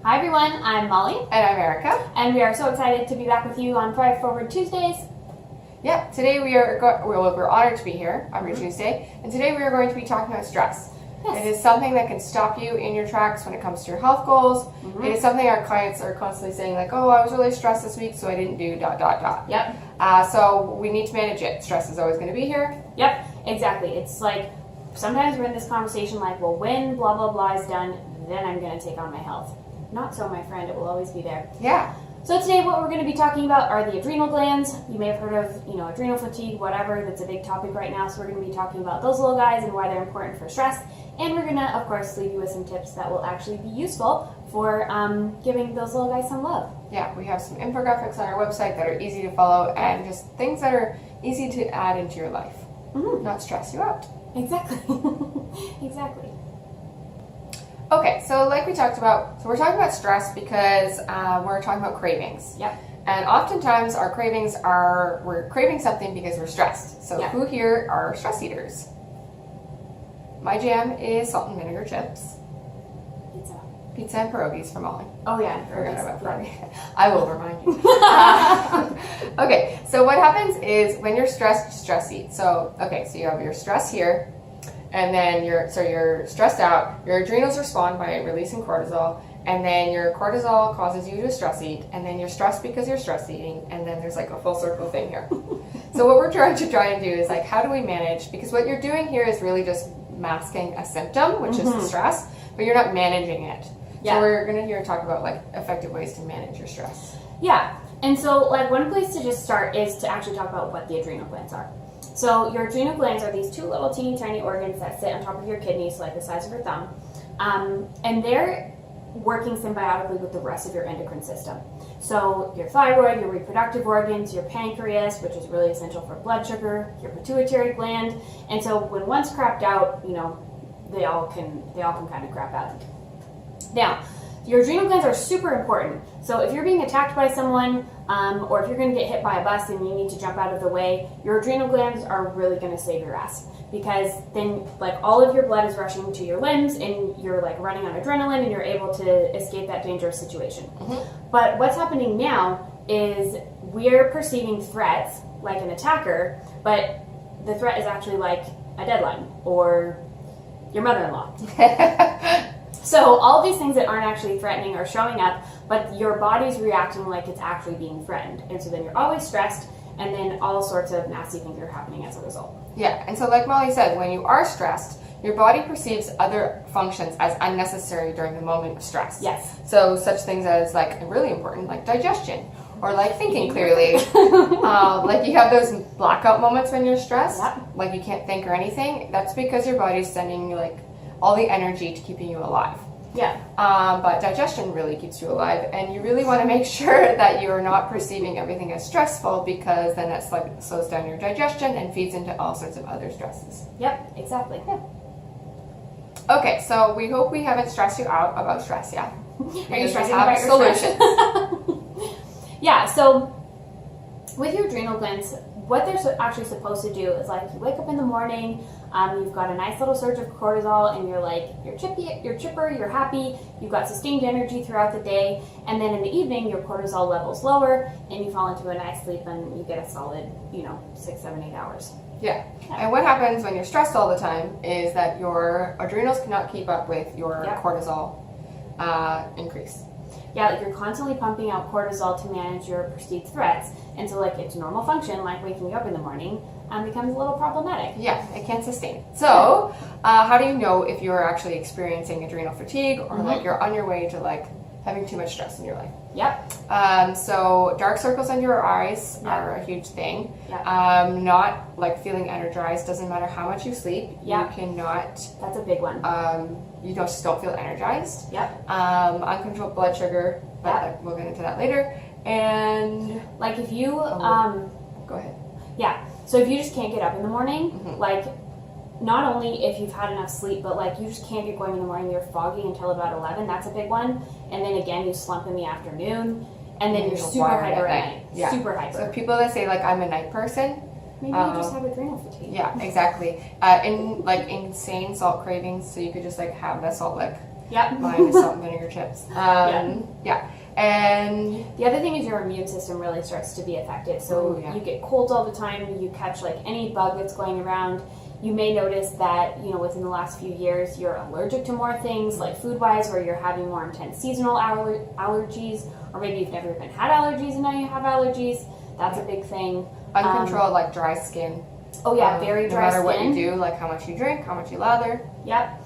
Hi everyone, I'm Molly. And I'm Erica. And we are so excited to be back with you on Thrive Forward Tuesdays. Yeah, today we're honored to be here every Tuesday, and today we are going to be talking about stress. Yes. It is something that can stop you in your tracks when it comes to your health goals. It is something our clients are constantly saying, like, oh, I was really stressed this week, so I didn't do ... Yep. So we need to manage it. Stress is always going to be here. Yep, exactly. It's like, sometimes we're in this conversation like, well, when blah, blah, blah is done, then I'm going to take on my health. Not so, my friend. It will always be there. Yeah. So today what we're going to be talking about are the adrenal glands. You may have heard of, adrenal fatigue, whatever. That's a big topic right now. So we're going to be talking about those little guys and why they're important for stress. And we're going to, of course, leave you with some tips that will actually be useful for giving those little guys some love. Yeah, we have some infographics on our website that are easy to follow and just things that are easy to add into your life. Not stress you out. Exactly. Exactly. Okay, so like we talked about, we're talking about stress because we're talking about cravings. Yep. And oftentimes our cravings we're craving something because we're stressed. So who here are stress eaters? My jam is salt and vinegar chips. Pizza and pierogies from Molly. Oh yeah, Forgot about pierogi. I will remind you. Okay, so what happens is when you're stressed, you stress eat. So you have your stress here. And then you're stressed out, your adrenals respond by releasing cortisol, and then your cortisol causes you to stress eat, and then you're stressed because you're stress eating, and then there's like a full circle thing here. So what we're trying to do is like, how do we manage? Because what you're doing here is really just masking a symptom, which is the stress, but you're not managing it. Yeah. So we're going to talk about like effective ways to manage your stress. Yeah, and so like one place to just start is to actually talk about what the adrenal glands are. So your adrenal glands are these two little teeny tiny organs that sit on top of your kidneys, like the size of your thumb, and they're working symbiotically with the rest of your endocrine system. So your thyroid, your reproductive organs, your pancreas, which is really essential for blood sugar, your pituitary gland, and so when one's crapped out, they all can kind of crap out. Now, your adrenal glands are super important. So if you're being attacked by someone, or if you're going to get hit by a bus and you need to jump out of the way, your adrenal glands are really going to save your ass. Because then, like, all of your blood is rushing to your limbs, and you're like running on adrenaline, and you're able to escape that dangerous situation. But what's happening now is we're perceiving threats like an attacker, but the threat is actually like a deadline or your mother-in-law. So all of these things that aren't actually threatening are showing up, but your body's reacting like it's actually being threatened. And so then you're always stressed, and then all sorts of nasty things are happening as a result. Yeah, and so like Molly said, when you are stressed, your body perceives other functions as unnecessary during the moment of stress. Yes. So such things as like really important, like digestion, or like thinking clearly. Like you have those blackout moments when you're stressed, like you can't think or anything. That's because your body's sending you like all the energy to keeping you alive. Yeah. But digestion really keeps you alive, and you really want to make sure that you're not perceiving everything as stressful, because then that's like slows down your digestion and feeds into all sorts of other stresses. Yep, exactly. Yeah. Okay, so we hope we haven't stressed you out about stress yet. Are you stressing about your solutions? Yeah, so with your adrenal glands, what they're actually supposed to do is like you wake up in the morning, you've got a nice little surge of cortisol, and you're like, you're chipper, you're happy, you've got sustained energy throughout the day, and then in the evening your cortisol level's lower, and you fall into a nice sleep, and you get a solid, 6, 7, 8 hours. Yeah. And what happens when you're stressed all the time is that your adrenals cannot keep up with your cortisol increase. Yeah, like you're constantly pumping out cortisol to manage your perceived threats, and so like its normal function, like waking up in the morning, becomes a little problematic. Yeah, it can't sustain. So, how do you know if you're actually experiencing adrenal fatigue, or like you're on your way to like having too much stress in your life? Yep. So dark circles under your eyes are a huge thing. Yep. Not like feeling energized, doesn't matter how much you sleep. Yep. You cannot. That's a big one. You just don't feel energized. Yep. Uncontrolled blood sugar, but we'll get into that later. And like if you go ahead. Yeah. So if you just can't get up in the morning, like not only if you've had enough sleep, but like you just can't get going in the morning, you're foggy until about 11, that's a big one. And then again, you slump in the afternoon, and then you're super hyper at night. Yeah. Super hyper. So people that say like I'm a night person, maybe you just have adrenal fatigue. Yeah, exactly. In like insane salt cravings, so you could just like have that salt lick. Yep. Mine is salt and vinegar chips. Yeah. And the other thing is your immune system really starts to be affected. So you get colds all the time. You catch like any bug that's going around. You may notice that, within the last few years, you're allergic to more things, like food-wise, where you're having more intense seasonal allergies, or maybe you've never even had allergies and now you have allergies. That's a big thing. Uncontrolled, like dry skin. Oh yeah, very dry skin. No matter what you do, like how much you drink, how much you lather. Yep.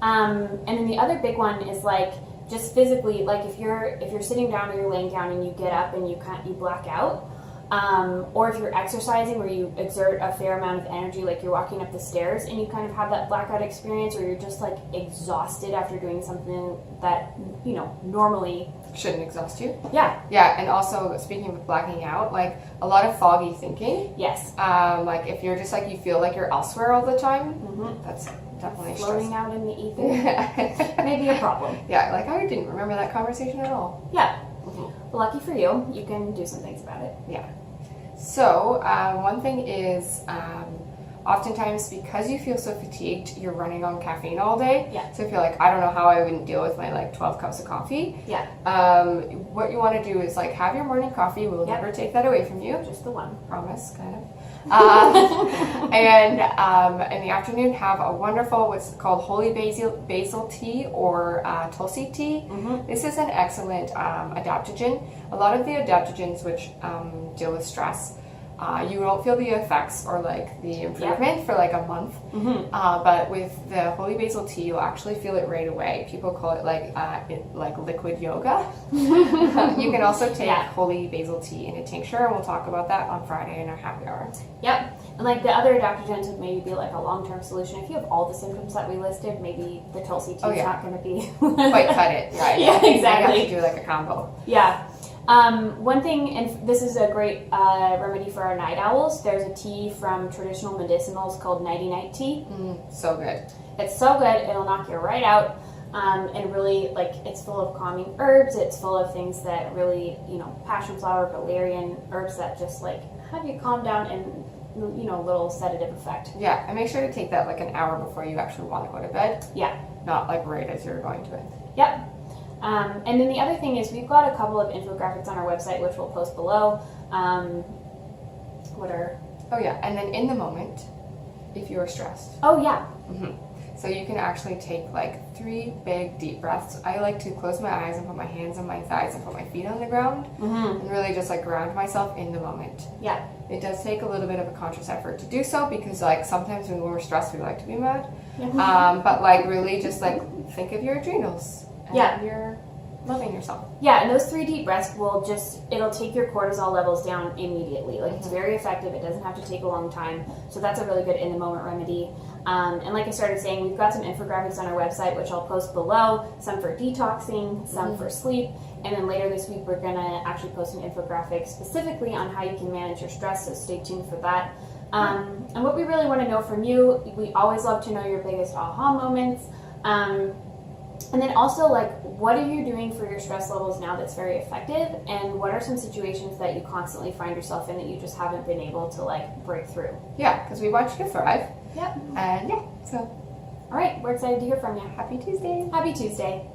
And then the other big one is like just physically, like if you're sitting down or you're laying down and you get up and you black out. Or if you're exercising where you exert a fair amount of energy, like you're walking up the stairs and you kind of have that blackout experience where you're just like exhausted after doing something that, normally shouldn't exhaust you. Yeah. Yeah, and also speaking of blacking out, like a lot of foggy thinking. Yes. Like if you're just like you feel like you're elsewhere all the time, that's definitely floating stressful. out in the ether. Maybe a problem. Yeah, like I didn't remember that conversation at all. Yeah. But lucky for you, you can do some things about it. Yeah. So one thing is oftentimes because you feel so fatigued, you're running on caffeine all day. Yeah. So if you're like, I don't know how I wouldn't deal with my like 12 cups of coffee. Yeah. What you want to do is like have your morning coffee. We'll never take that away from you. Just the one. Promise, kind of. And in the afternoon, have a wonderful what's called holy basil tea or tulsi tea. This is an excellent adaptogen. A lot of the adaptogens which deal with stress, you won't feel the effects or like the improvement for like a month. But with the holy basil tea, you'll actually feel it right away. People call it like liquid yoga. You can also take holy basil tea in a tincture, and we'll talk about that on Friday in our happy hour. Yep. And like the other adaptogens would maybe be like a long-term solution. If you have all the symptoms that we listed, maybe the tulsi tea is not going to be quite cut it. Right. Yeah, exactly. You have to do like a combo. Yeah. One thing, and this is a great remedy for our night owls, there's a tea from traditional medicinals called nighty-night tea. So good. It's so good, it'll knock you right out, and really, like, it's full of calming herbs, it's full of things that really, passion flower, valerian, herbs that just, like, have you calm down and, little sedative effect. Yeah, and make sure to take that like an hour before you actually want to go to bed. Yeah. Not like right as you're going to bed. Yep. And then the other thing is we've got a couple of infographics on our website, which we'll post below. Oh yeah, and then in the moment, if you are stressed. Oh yeah. So you can actually take like 3 big deep breaths. I like to close my eyes and put my hands on my thighs and put my feet on the ground and really just like ground myself in the moment. Yeah. It does take a little bit of a conscious effort to do so because like sometimes when we're stressed we like to be mad. But like really just like think of your adrenals. And you're loving yourself. Yeah, and those 3 deep breaths it'll take your cortisol levels down immediately. Like it's very effective. It doesn't have to take a long time. So that's a really good in the moment remedy. And like I started saying, we've got some infographics on our website, which I'll post below, some for detoxing, some for sleep. And then later this week, we're going to actually post some infographics specifically on how you can manage your stress. So stay tuned for that. And what we really want to know from you, we always love to know your biggest aha moments. And then also, like, what are you doing for your stress levels now that's very effective? And what are some situations that you constantly find yourself in that you just haven't been able to, like, break through? Yeah, because we want you to thrive. Yep. And, so. All right, we're excited to hear from you. Happy Tuesday. Happy Tuesday.